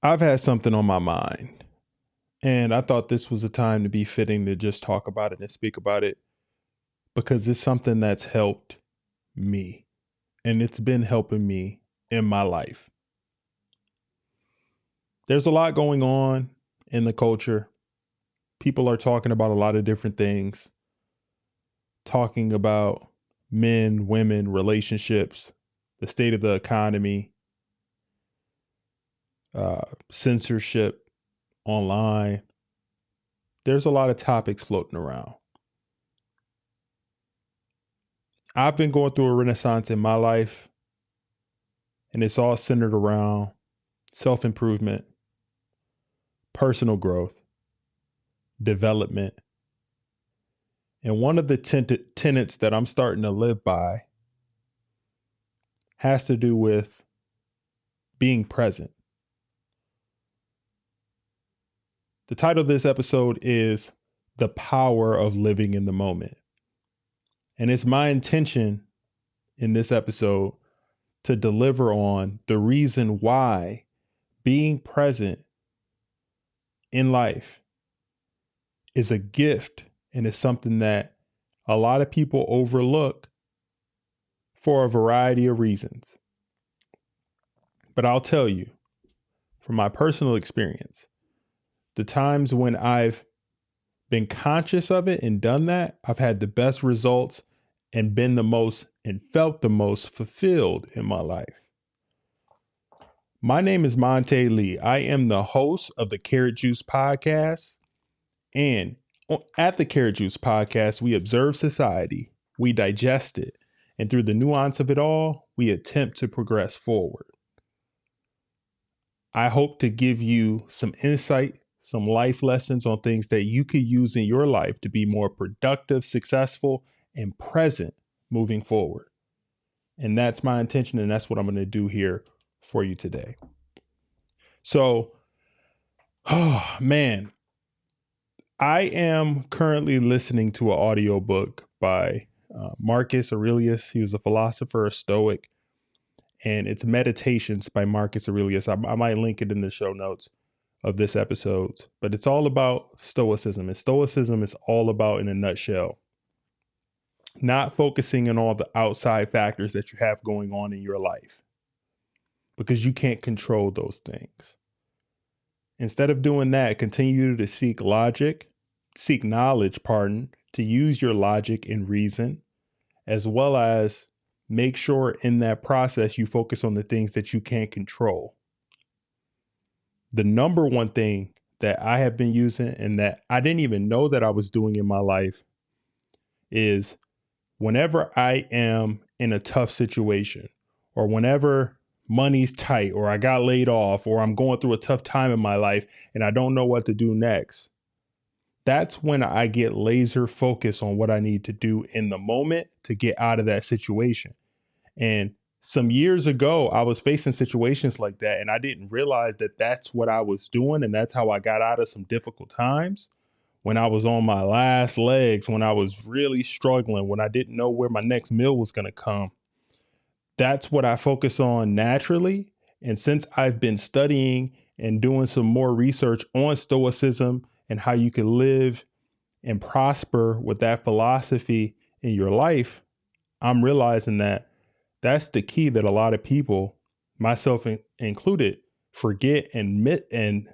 I've had something on my mind, and I thought this was a time to be fitting to just talk about it and speak about it because it's something that's helped me and it's been helping me in my life. There's a lot going on in the culture. People are talking about a lot of different things, talking about men, women, relationships, the state of the economy, censorship online. There's a lot of topics floating around. I've been going through a renaissance in my life, and it's all centered around self-improvement, personal growth, development. And one of the tenets that I'm starting to live by has to do with being present. The title of this episode is The Power of Living in the Moment. And it's my intention in this episode to deliver on the reason why being present in life is a gift and is something that a lot of people overlook for a variety of reasons. But I'll tell you, from my personal experience, the times when I've been conscious of it and done that, I've had the best results and been the most and felt the most fulfilled in my life. My name is Monte Lee. I am the host of the Karat Juice Podcast. And at the Karat Juice Podcast, we observe society, we digest it, and through the nuance of it all, we attempt to progress forward. I hope to give you some insight, some life lessons on things that you could use in your life to be more productive, successful, and present moving forward. And that's my intention, and that's what I'm going to do here for you today. So, oh man, I am currently listening to an audiobook by Marcus Aurelius. He was a philosopher, a Stoic, and it's Meditations by Marcus Aurelius. I might link it in the show notes of this episode, but it's all about Stoicism. And Stoicism is all about, in a nutshell, not focusing on all the outside factors that you have going on in your life, because you can't control those things. Instead of doing that, continue to seek knowledge, to use your logic and reason, as well as make sure in that process you focus on the things that you can't control. The number one thing that I have been using and that I didn't even know that I was doing in my life is whenever I am in a tough situation, or whenever money's tight, or I got laid off, or I'm going through a tough time in my life and I don't know what to do next, that's when I get laser focused on what I need to do in the moment to get out of that situation. And some years ago, I was facing situations like that, and I didn't realize that that's what I was doing. And that's how I got out of some difficult times when I was on my last legs, when I was really struggling, when I didn't know where my next meal was going to come. That's what I focus on naturally. And since I've been studying and doing some more research on Stoicism and how you can live and prosper with that philosophy in your life, I'm realizing that that's the key that a lot of people, myself included, forget and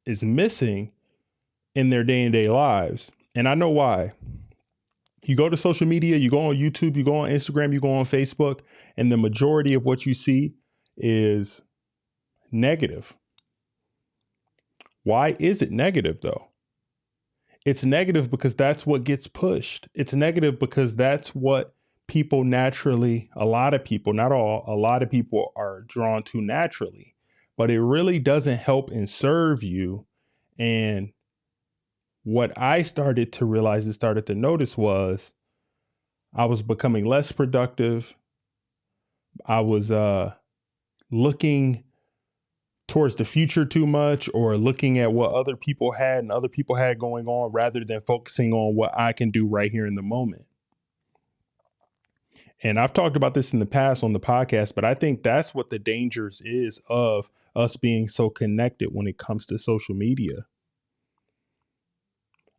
is missing in their day-to-day lives. And I know why. You go to social media, you go on YouTube, you go on Instagram, you go on Facebook, and the majority of what you see is negative. Why is it negative though? It's negative because that's what gets pushed. It's negative because that's what people naturally, a lot of people, not all, a lot of people are drawn to naturally, but it really doesn't help and serve you. And what I started to realize and started to notice was I was becoming less productive. I was looking towards the future too much, or looking at what other people had and other people had going on, rather than focusing on what I can do right here in the moment. And I've talked about this in the past on the podcast, but I think that's what the dangers is of us being so connected when it comes to social media.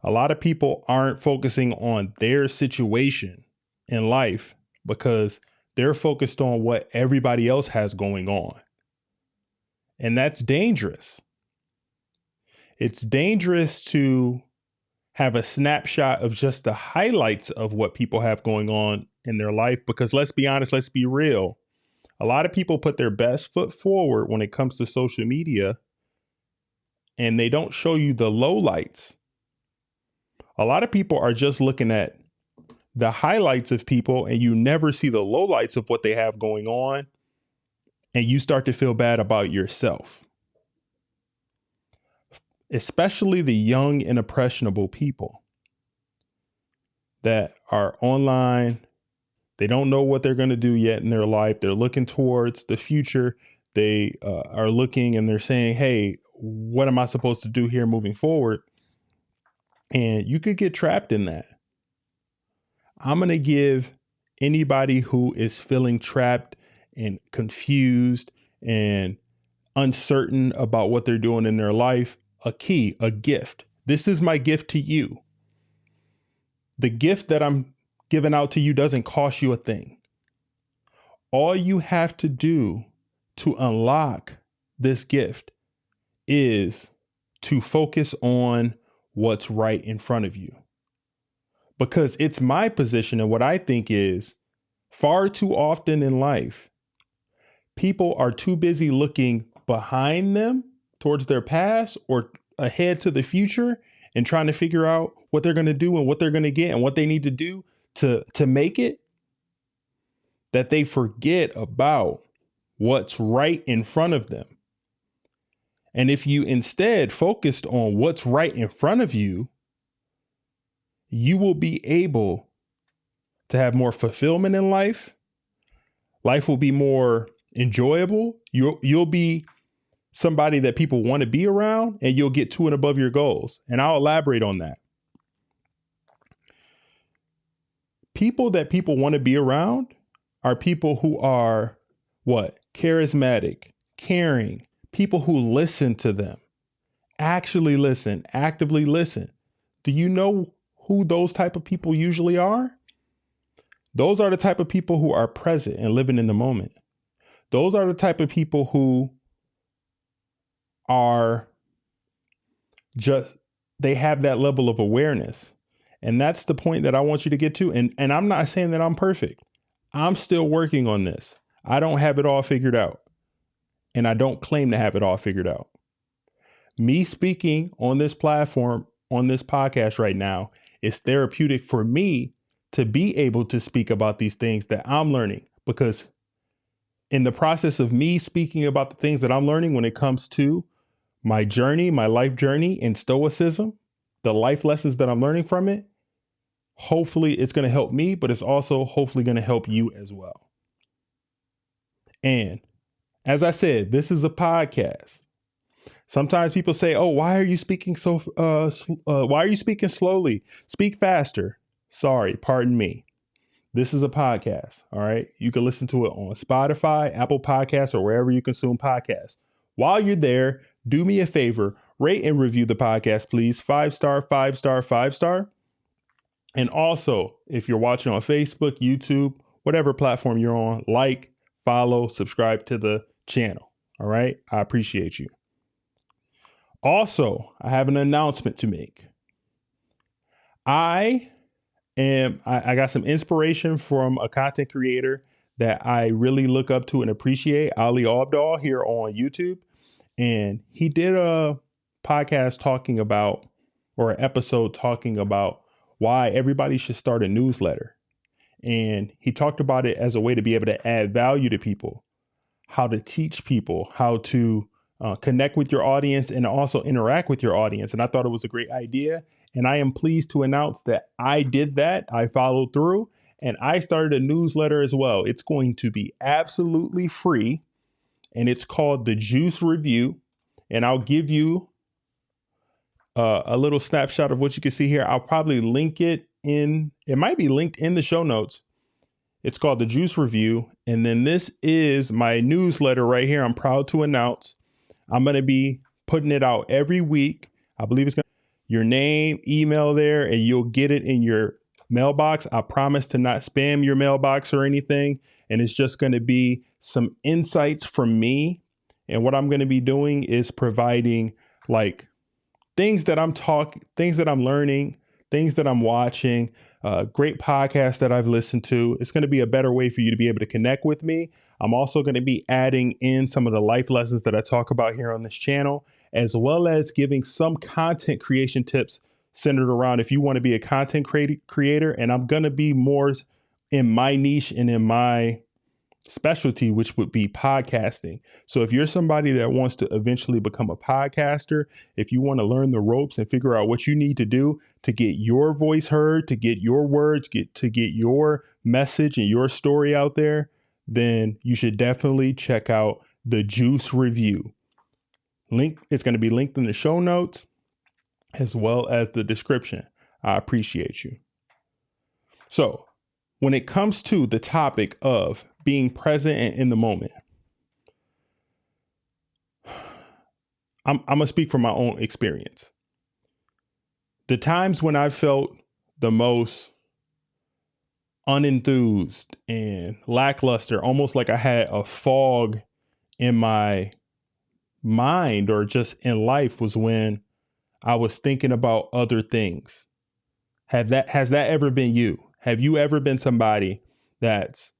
A lot of people aren't focusing on their situation in life because they're focused on what everybody else has going on. And that's dangerous. It's dangerous to have a snapshot of just the highlights of what people have going on in their life, because let's be honest, let's be real. A lot of people put their best foot forward when it comes to social media, and they don't show you the lowlights. A lot of people are just looking at the highlights of people, and you never see the lowlights of what they have going on, and you start to feel bad about yourself. Especially the young and impressionable people that are online. They don't know what they're going to do yet in their life. They're looking towards the future. They are looking and they're saying, hey, what am I supposed to do here moving forward? And you could get trapped in that. I'm going to give anybody who is feeling trapped and confused and uncertain about what they're doing in their life a key, a gift. This is my gift to you. The gift that I'm giving out to you doesn't cost you a thing. All you have to do to unlock this gift is to focus on what's right in front of you. Because it's my position, and what I think is far too often in life, people are too busy looking behind them towards their past or ahead to the future and trying to figure out what they're going to do and what they're going to get and what they need to do to make it, that they forget about what's right in front of them. And if you instead focused on what's right in front of you, you will be able to have more fulfillment in life. Life will be more enjoyable. You'll be somebody that people want to be around, and you'll get to and above your goals. And I'll elaborate on that. People that people want to be around are people who are what? Charismatic, caring, people who listen to them, actually listen, actively listen. Do you know who those type of people usually are? Those are the type of people who are present and living in the moment. Those are the type of people who are just, they have that level of awareness. And that's the point that I want you to get to. And I'm not saying that I'm perfect. I'm still working on this. I don't have it all figured out. And I don't claim to have it all figured out. Me speaking on this platform, on this podcast right now, is therapeutic for me to be able to speak about these things that I'm learning. Because in the process of me speaking about the things that I'm learning when it comes to my journey, my life journey in Stoicism, the life lessons that I'm learning from it, hopefully it's going to help me, but it's also hopefully going to help you as well. And as I said, this is a podcast. Sometimes people say, "Oh, why are you speaking so? Why are you speaking slowly? Speak faster." Sorry, pardon me. This is a podcast. All right, you can listen to it on Spotify, Apple Podcasts, or wherever you consume podcasts. While you're there, do me a favor, rate and review the podcast, please. 5-star, 5-star, 5-star. And also, if you're watching on Facebook, YouTube, whatever platform you're on, like, follow, subscribe to the channel. All right. I appreciate you. Also, I have an announcement to make. I got some inspiration from a content creator that I really look up to and appreciate, Ali Abdaal, here on YouTube. And he did a podcast talking about, or an episode talking about, why everybody should start a newsletter. And he talked about it as a way to be able to add value to people, how to teach people, how to connect with your audience and also interact with your audience. And I thought it was a great idea. And I am pleased to announce that I did that. I followed through and I started a newsletter as well. It's going to be absolutely free and it's called The Juice Review. And I'll give you a little snapshot of what you can see here. I'll probably link it might be linked in the show notes. It's called The Juice Review. And then this is my newsletter right here. I'm proud to announce I'm going to be putting it out every week. I believe it's going to your name, email there, and you'll get it in your mailbox. I promise to not spam your mailbox or anything. And it's just going to be some insights from me. And what I'm going to be doing is providing like things that things that I'm learning, things that I'm watching, great podcasts that I've listened to. It's going to be a better way for you to be able to connect with me. I'm also going to be adding in some of the life lessons that I talk about here on this channel, as well as giving some content creation tips centered around if you want to be a content creator. And I'm going to be more in my niche and in my specialty, which would be podcasting. So if you're somebody that wants to eventually become a podcaster, if you want to learn the ropes and figure out what you need to do to get your voice heard, to get your words, to get your message and your story out there, then you should definitely check out the Juice Review. Link is going to be linked in the show notes as well as the description. I appreciate you. So when it comes to the topic of being present and in the moment, I'm going to speak from my own experience. The times when I felt the most unenthused and lackluster, almost like I had a fog in my mind or just in life, was when I was thinking about other things. Has that ever been you? Have you ever been somebody that's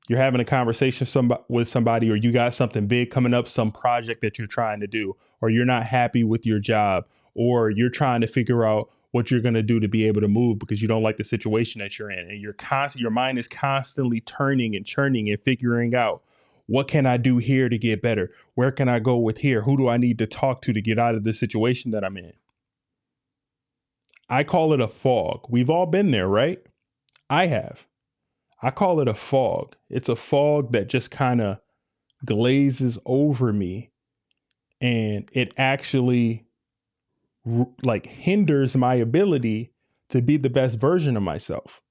you're having a conversation with somebody, or you got something big coming up, some project that you're trying to do, or you're not happy with your job, or you're trying to figure out what you're going to do to be able to move because you don't like the situation that you're in, and your mind is constantly turning and churning and figuring out, what can I do here to get better? Where can I go with here? Who do I need to talk to get out of the situation that I'm in? I call it a fog. We've all been there, right? I have. I call it a fog. It's a fog that just kind of glazes over me, and it actually like hinders my ability to be the best version of myself.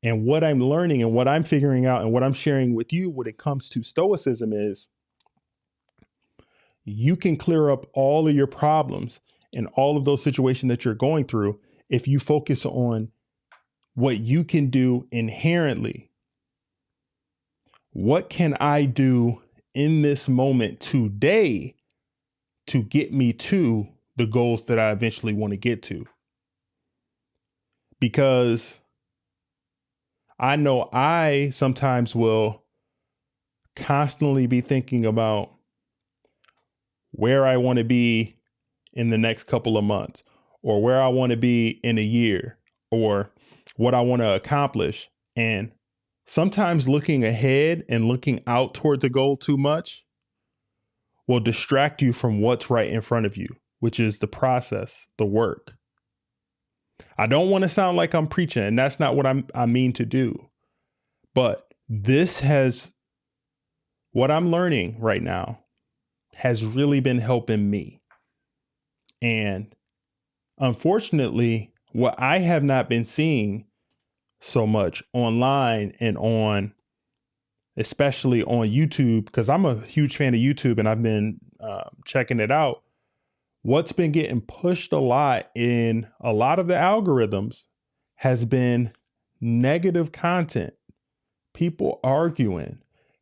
And what I'm learning and what I'm figuring out and what I'm sharing with you when it comes to Stoicism is you can clear up all of your problems and all of those situations that you're going through if you focus on what you can do inherently. What can I do in this moment today to get me to the goals that I eventually want to get to? Because I know I sometimes will constantly be thinking about where I want to be in the next couple of months, or where I want to be in a year, or what I want to accomplish. And sometimes looking ahead and looking out towards a goal too much will distract you from what's right in front of you, which is the process, the work. I don't want to sound like I'm preaching, and that's not what I mean to do. But what I'm learning right now has really been helping me. And unfortunately, what I have not been seeing so much online and especially on YouTube, because I'm a huge fan of YouTube and I've been checking it out. What's been getting pushed a lot in a lot of the algorithms has been negative content, people arguing,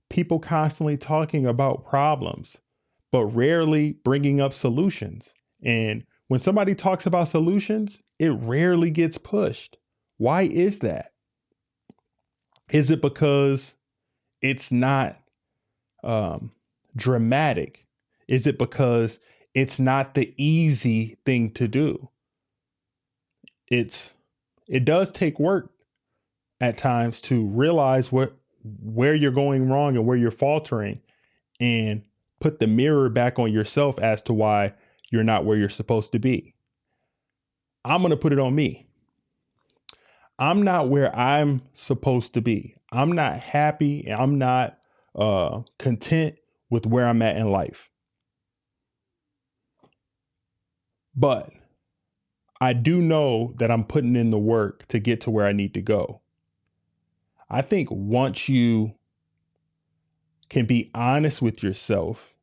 people constantly talking about problems, but rarely bringing up solutions. And when somebody talks about solutions, it rarely gets pushed. Why is that? Is it because it's not dramatic? Is it because it's not the easy thing to do? It does take work at times to realize where you're going wrong and where you're faltering, and put the mirror back on yourself as to why you're not where you're supposed to be. I'm going to put it on me. I'm not where I'm supposed to be. I'm not happy. I'm not content with where I'm at in life. But I do know that I'm putting in the work to get to where I need to go. I think once you can be honest with yourself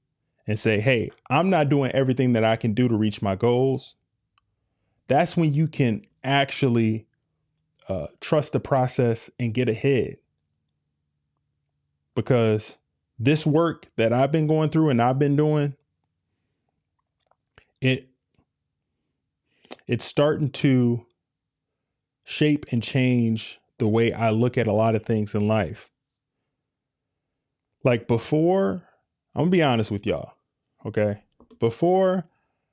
and say, hey, I'm not doing everything that I can do to reach my goals, that's when you can actually trust the process and get ahead. Because this work that I've been going through and I've been doing, it's starting to shape and change the way I look at a lot of things in life. Like before, I'm gonna be honest with y'all, okay? Before,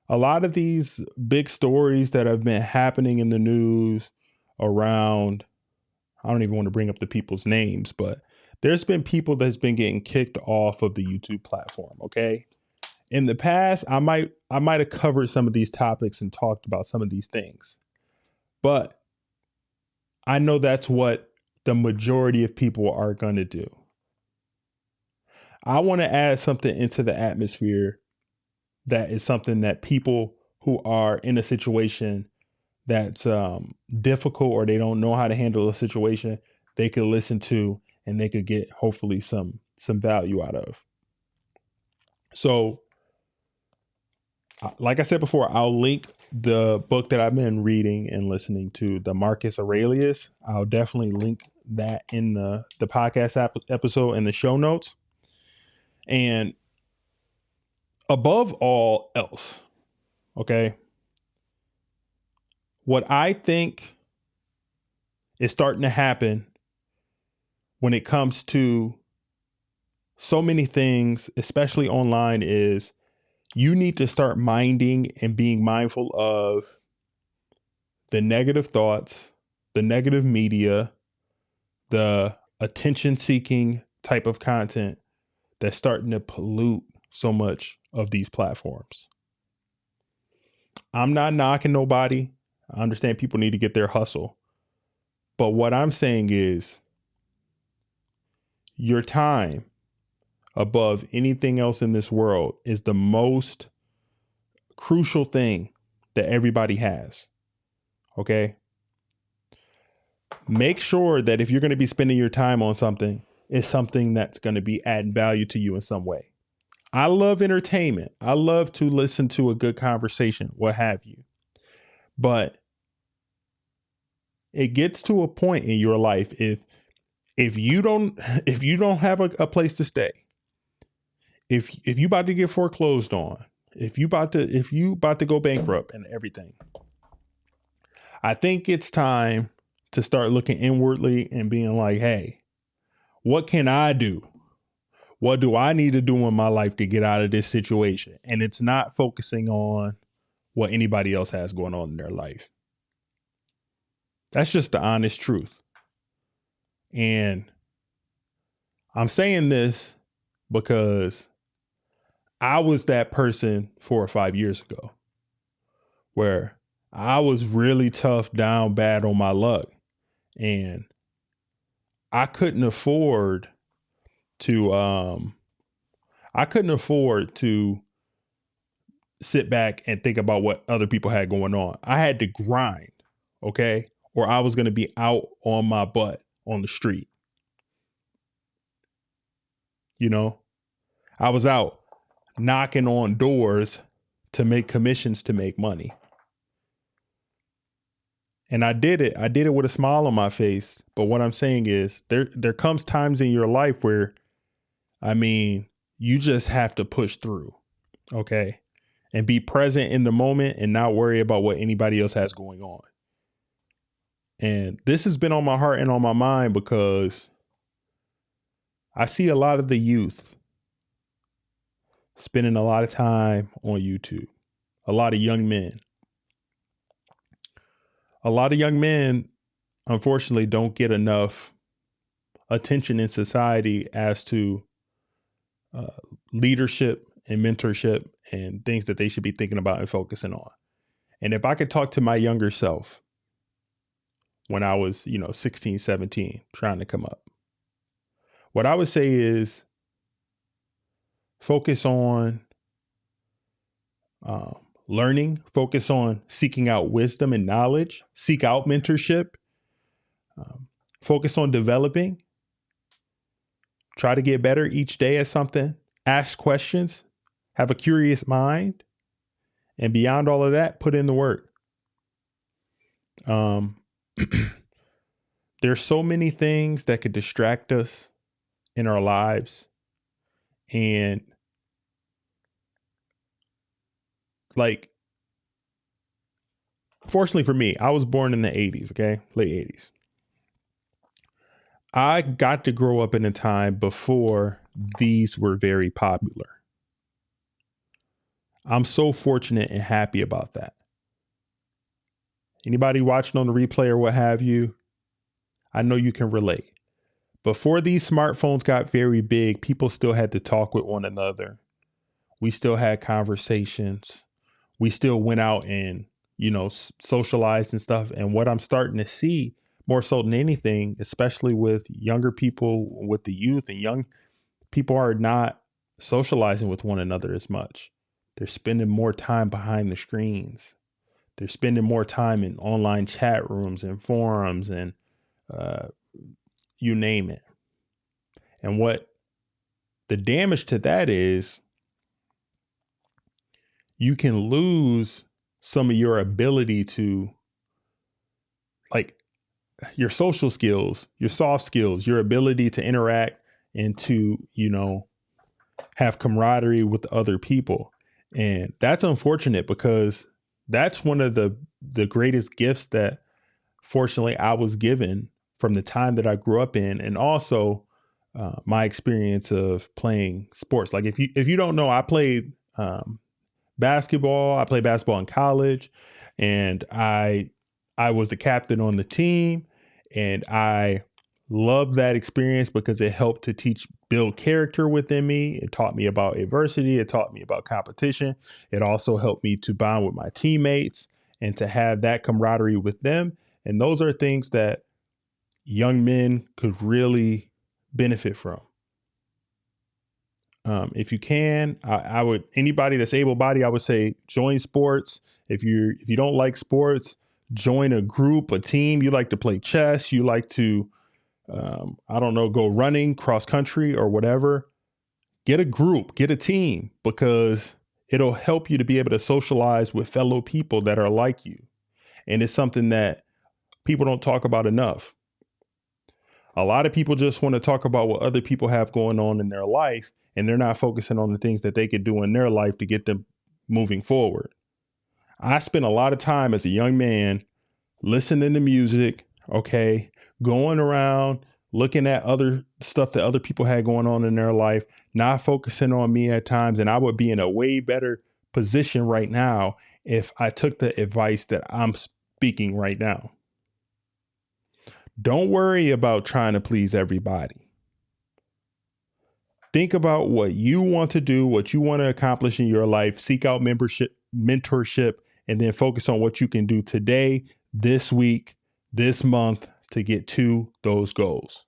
a lot of these big stories that have been happening in the news around, I don't even want to bring up the people's names, but there's been people that's been getting kicked off of the YouTube platform, okay? In the past, I might have covered some of these topics and talked about some of these things. But I know that's what the majority of people are going to do. I want to add something into the atmosphere that is something that people who are in a situation that's difficult or they don't know how to handle a situation, they could listen to and they could get hopefully some value out of. So, like I said before, I'll link the book that I've been reading and listening to, the Marcus Aurelius. I'll definitely link that in the podcast episode in the show notes. And above all else, okay, what I think is starting to happen when it comes to so many things, especially online, is you need to start minding and being mindful of the negative thoughts, the negative media, the attention seeking type of content that's starting to pollute so much of these platforms. I'm not knocking nobody. I understand people need to get their hustle. But what I'm saying is your time above anything else in this world is the most crucial thing that everybody has. Okay? Make sure that if you're going to be spending your time on something, it's something that's going to be adding value to you in some way. I love entertainment. I love to listen to a good conversation, what have you. But it gets to a point in your life if you don't have a place to stay, if you about to get foreclosed on, if you about to go bankrupt and everything, I think it's time to start looking inwardly and being like, hey, what can I do? What do I need to do in my life to get out of this situation? And it's not focusing on what anybody else has going on in their life. That's just the honest truth. And I'm saying this because I was that person 4 or 5 years ago where I was really tough, down bad on my luck. And I couldn't afford to sit back and think about what other people had going on. I had to grind, okay? Or I was going to be out on my butt on the street. You know, I was out knocking on doors to make commissions to make money. And I did it. I did it with a smile on my face. But what I'm saying is there comes times in your life where, I mean, you just have to push through, okay? And be present in the moment and not worry about what anybody else has going on. And this has been on my heart and on my mind because I see a lot of the youth spending a lot of time on YouTube, a lot of young men. A lot of young men, unfortunately, don't get enough attention in society as to leadership and mentorship and things that they should be thinking about and focusing on. And if I could talk to my younger self when I was, 16, 17, trying to come up, what I would say is focus on learning, focus on seeking out wisdom and knowledge, seek out mentorship, focus on developing, try to get better each day at something, ask questions, have a curious mind, and beyond all of that, put in the work. There's so many things that could distract us in our lives. And like, fortunately for me, I was born in the 80s, okay? Late 80s. I got to grow up in a time before these were very popular. I'm so fortunate and happy about that. Anybody watching on the replay or what have you, I know you can relate. Before these smartphones got very big, people still had to talk with one another. We still had conversations. We still went out and, socialized and stuff. And what I'm starting to see more so than anything, especially with younger people, with the youth and young people, are not socializing with one another as much. They're spending more time behind the screens. They're spending more time in online chat rooms and forums and you name it. And what the damage to that is, you can lose some of your ability to, like, your social skills, your soft skills, your ability to interact and to, have camaraderie with other people. And that's unfortunate, because that's one of the greatest gifts that fortunately I was given from the time that I grew up in. And also my experience of playing sports. Like, if you don't know, I played basketball. I played basketball in college, and I was the captain on the team, and I loved that experience because it helped to build character within me. It taught me about adversity. It taught me about competition. It also helped me to bond with my teammates and to have that camaraderie with them. And those are things that young men could really benefit from. If you can, I would, anybody that's able-bodied, I would say join sports. If you don't like sports, join a group, a team. You like to play chess. You like to, go running, cross country or whatever. Get a group, get a team, because it'll help you to be able to socialize with fellow people that are like you. And it's something that people don't talk about enough. A lot of people just want to talk about what other people have going on in their life, and they're not focusing on the things that they could do in their life to get them moving forward. I spent a lot of time as a young man listening to music, going around, looking at other stuff that other people had going on in their life, not focusing on me at times. And I would be in a way better position right now if I took the advice that I'm speaking right now. Don't worry about trying to please everybody. Think about what you want to do, what you want to accomplish in your life. Seek out mentorship, and then focus on what you can do today, this week, this month to get to those goals.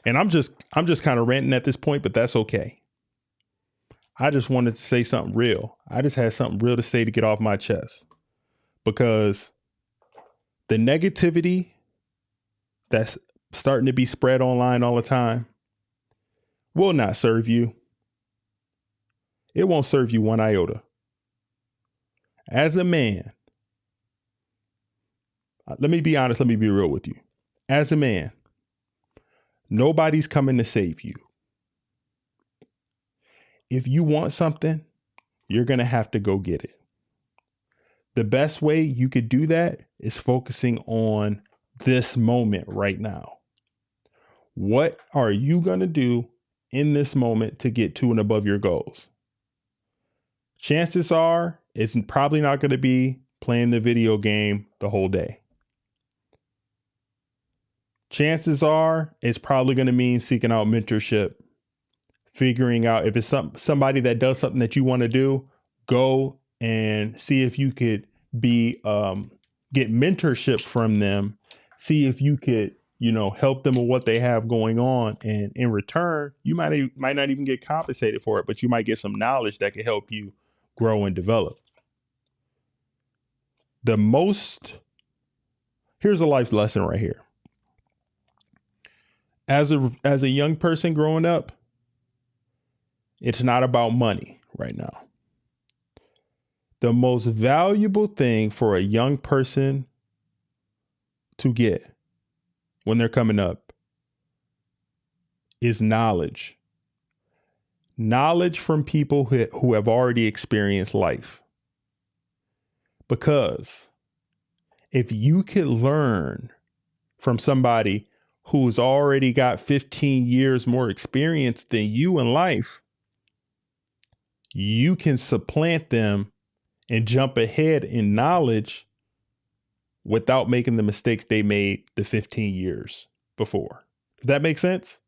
And I'm just kind of ranting at this point, but that's okay. I just wanted to say something real. I just had something real to say to get off my chest, because the negativity that's starting to be spread online all the time will not serve you. It won't serve you one iota. As a man, let me be honest, let me be real with you. As a man, nobody's coming to save you. If you want something, you're going to have to go get it. The best way you could do that is focusing on this moment right now. What are you going to do in this moment to get to and above your goals? Chances are it's probably not going to be playing the video game the whole day. Chances are it's probably going to mean seeking out mentorship, figuring out if it's somebody that does something that you want to do, go and see if you could get mentorship from them, see if you could, help them with what they have going on. And in return, you might not even get compensated for it, but you might get some knowledge that could help you grow and develop. Here's a life lesson right here. As a young person growing up, It's not about money right now. The most valuable thing for a young person to get when they're coming up is knowledge. Knowledge from people who have already experienced life. Because if you could learn from somebody who's already got 15 years more experience than you in life, you can supplant them and jump ahead in knowledge without making the mistakes they made the 15 years before. Does that make sense?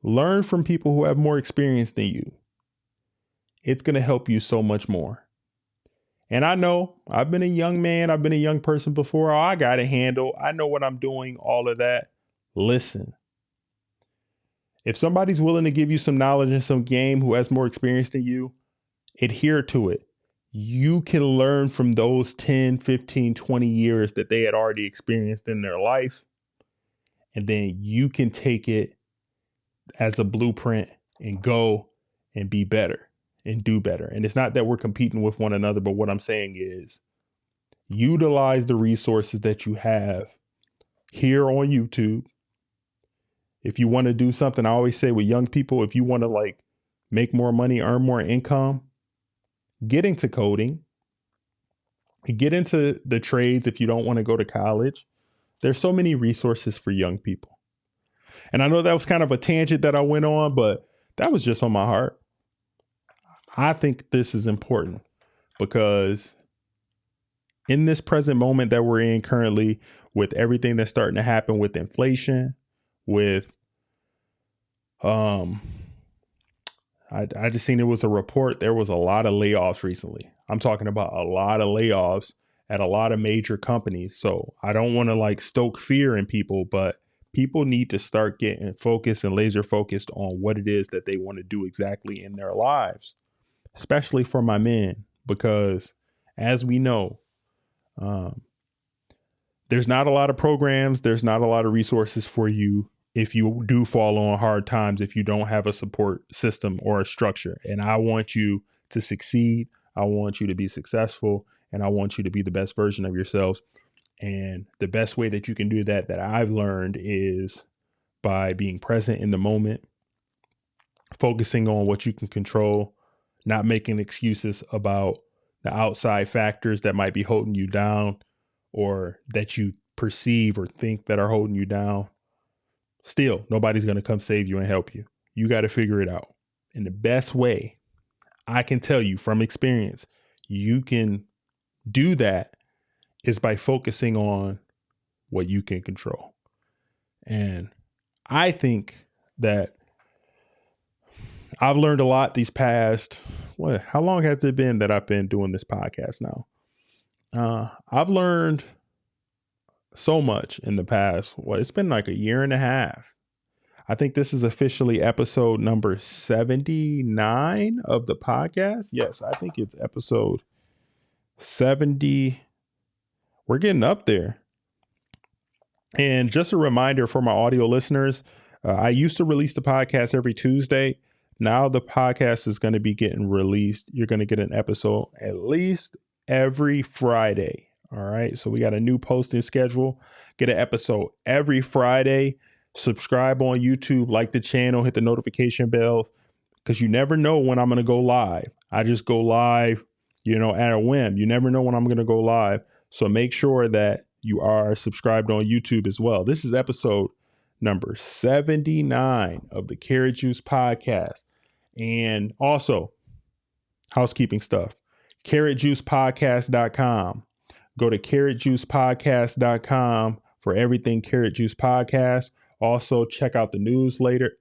Learn from people who have more experience than you. It's going to help you so much more. And I know I've been a young man. I've been a young person before. Oh, I got a handle. I know what I'm doing, all of that. Listen, if somebody's willing to give you some knowledge and some game who has more experience than you, adhere to it. You can learn from those 10, 15, 20 years that they had already experienced in their life. And then you can take it as a blueprint and go and be better and do better. And it's not that we're competing with one another, but what I'm saying is utilize the resources that you have here on YouTube. If you want to do something, I always say with young people, if you want to like make more money, earn more income, get into coding, get into the trades if you don't want to go to college. There's so many resources for young people. And I know that was kind of a tangent that I went on, but that was just on my heart. I think this is important because in this present moment that we're in currently, with everything that's starting to happen with inflation, with I just seen it was a report. There was a lot of layoffs recently. I'm talking about a lot of layoffs at a lot of major companies. So I don't want to like stoke fear in people, but people need to start getting focused and laser focused on what it is that they want to do exactly in their lives, especially for my men, because as we know, there's not a lot of programs. There's not a lot of resources for you if you do fall on hard times, if you don't have a support system or a structure. And I want you to succeed. I want you to be successful, and I want you to be the best version of yourselves. And the best way that you can do that I've learned is by being present in the moment, focusing on what you can control, not making excuses about the outside factors that might be holding you down or that you perceive or think that are holding you down. Still, nobody's going to come save you and help you. You got to figure it out. And the best way I can tell you from experience, you can do that is by focusing on what you can control. And I think that I've learned a lot these past, how long has it been that I've been doing this podcast now? I've learned so much in the past. It's been like a year and a half. I think this is officially episode number 79 of the podcast. Yes, I think it's episode 70. We're getting up there. And just a reminder for my audio listeners, I used to release the podcast every Tuesday. Now the podcast is going to be getting released. You're going to get an episode at least every Friday. All right. So we got a new posting schedule. Get an episode every Friday. Subscribe on YouTube, like the channel, hit the notification bells, because you never know when I'm going to go live. I just go live, at a whim. You never know when I'm going to go live. So make sure that you are subscribed on YouTube as well. This is episode number 79 of the Karat Juice Podcast. And also, housekeeping stuff, karatjuicepodcast.com. Go to karatjuicepodcast.com for everything Karat Juice Podcast. Also, check out the newsletter.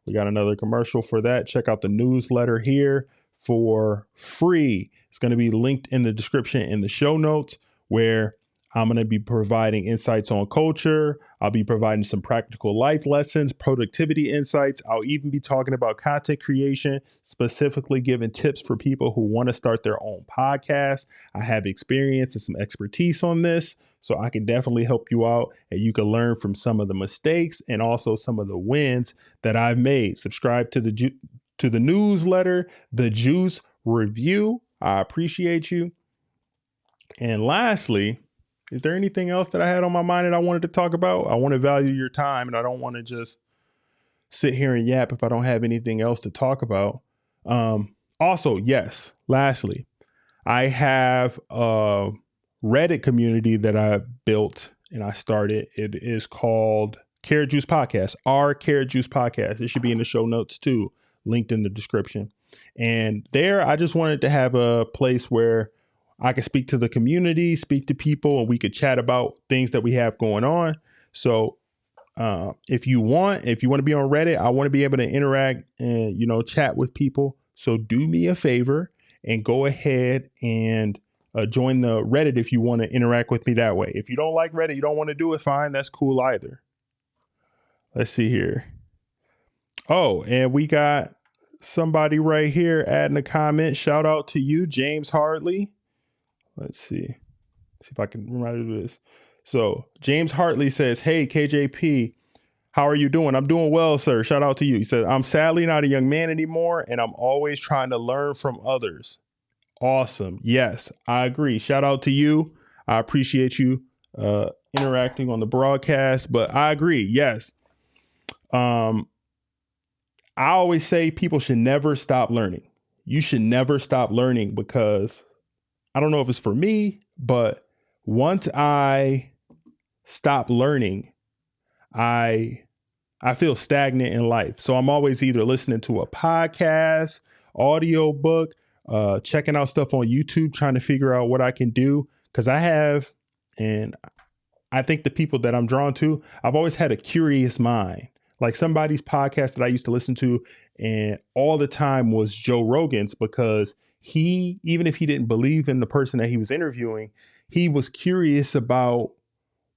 We got another commercial for that. Check out the newsletter here for free. It's going to be linked in the description in the show notes, where I'm going to be providing insights on culture. I'll be providing some practical life lessons, productivity insights. I'll even be talking about content creation, specifically giving tips for people who want to start their own podcast. I have experience and some expertise on this, so I can definitely help you out, and you can learn from some of the mistakes and also some of the wins that I've made. Subscribe to to the newsletter, the Juice Review. I appreciate you. And lastly, is there anything else that I had on my mind that I wanted to talk about? I want to value your time, and I don't want to just sit here and yap if I don't have anything else to talk about. Also, yes, lastly, I have a Reddit community that I built and I started. It is called Karat Juice Podcast, our Karat Juice Podcast. It should be in the show notes too, linked in the description. And there, I just wanted to have a place where I could speak to the community, speak to people, and we could chat about things that we have going on. So if you want to be on Reddit, I want to be able to interact and, chat with people. So do me a favor and go ahead and join the Reddit if you want to interact with me that way. If you don't like Reddit, you don't want to do it, fine. That's cool either. Let's see here. Oh, and we got somebody right here adding a comment. Shout out to you, James Hartley. Let's see if I can remember how to do this. So James Hartley says, "Hey, KJP, how are you doing?" "I'm doing well, sir. Shout out to you." He said, "I'm sadly not a young man anymore, and I'm always trying to learn from others." Awesome. Yes, I agree. Shout out to you. I appreciate you interacting on the broadcast, but I agree. Yes. I always say people should never stop learning. You should never stop learning, because I don't know if it's for me, but once I stop learning, I feel stagnant in life. So I'm always either listening to a podcast, audio book, checking out stuff on YouTube, trying to figure out what I can do. Because and I think the people that I'm drawn to, I've always had a curious mind. Like somebody's podcast that I used to listen to and all the time was Joe Rogan's, because he, even if he didn't believe in the person that he was interviewing, he was curious about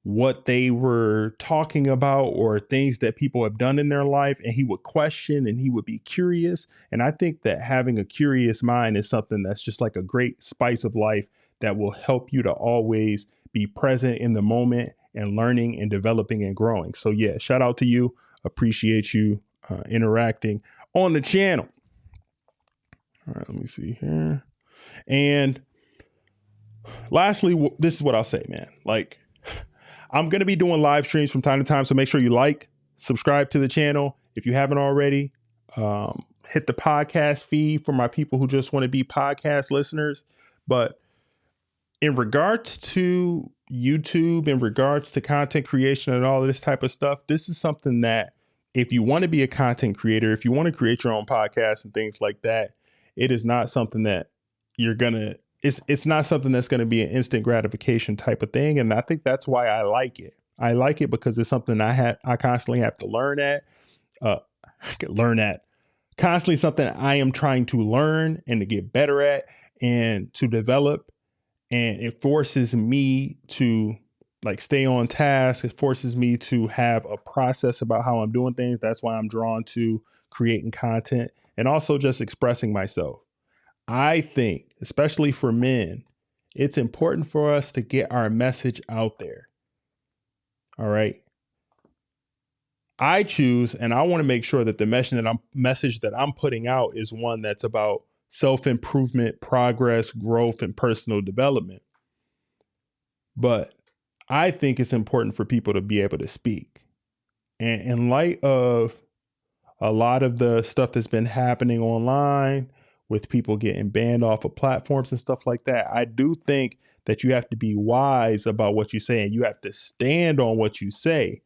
what they were talking about or things that people have done in their life. And he would question and he would be curious. And I think that having a curious mind is something that's just like a great spice of life that will help you to always be present in the moment and learning and developing and growing. So yeah, shout out to you. Appreciate you interacting on the channel. All right, let me see here. And lastly, this is what I'll say, man. Like, I'm going to be doing live streams from time to time. So make sure you like, subscribe to the channel. If you haven't already, hit the podcast feed for my people who just want to be podcast listeners. But in regards to YouTube, in regards to content creation and all of this type of stuff, this is something that if you want to be a content creator, if you want to create your own podcast and things like that, it is not something that it's not something that's going to be an instant gratification type of thing. And I think that's why I like it. I like it because it's something I constantly have to constantly something I am trying to learn and to get better at and to develop. And it forces me to like stay on task. It forces me to have a process about how I'm doing things. That's why I'm drawn to creating content and also just expressing myself. I think, especially for men, it's important for us to get our message out there. All right. I choose, and I want to make sure that the message that I'm putting out is one that's about self-improvement, progress, growth, and personal development. But I think it's important for people to be able to speak. And in light of a lot of the stuff that's been happening online with people getting banned off of platforms and stuff like that, I do think that you have to be wise about what you say and you have to stand on what you say.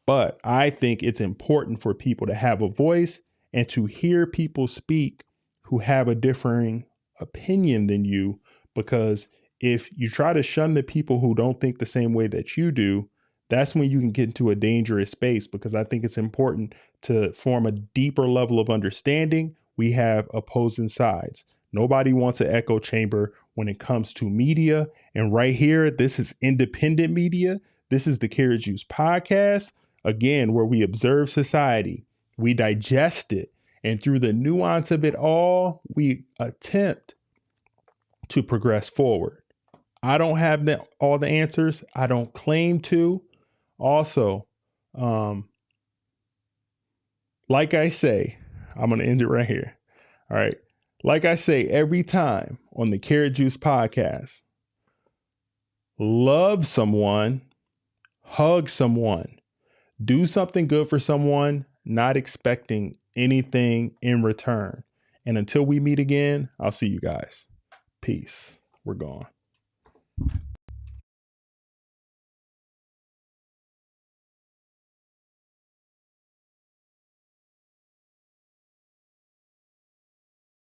But I think it's important for people to have a voice and to hear people speak who have a differing opinion than you, because if you try to shun the people who don't think the same way that you do, that's when you can get into a dangerous space, because I think it's important to form a deeper level of understanding. We have opposing sides. Nobody wants an echo chamber when it comes to media. And right here, this is independent media. This is the Karat Juice Podcast, again, where we observe society, we digest it, and through the nuance of it all, we attempt to progress forward. I don't have all the answers. I don't claim to. Also, like I say, I'm going to end it right here. All right. Like I say every time on the Karat Juice Podcast, love someone, hug someone, do something good for someone, not expecting anything in return. And until we meet again, I'll see you guys. Peace. We're gone.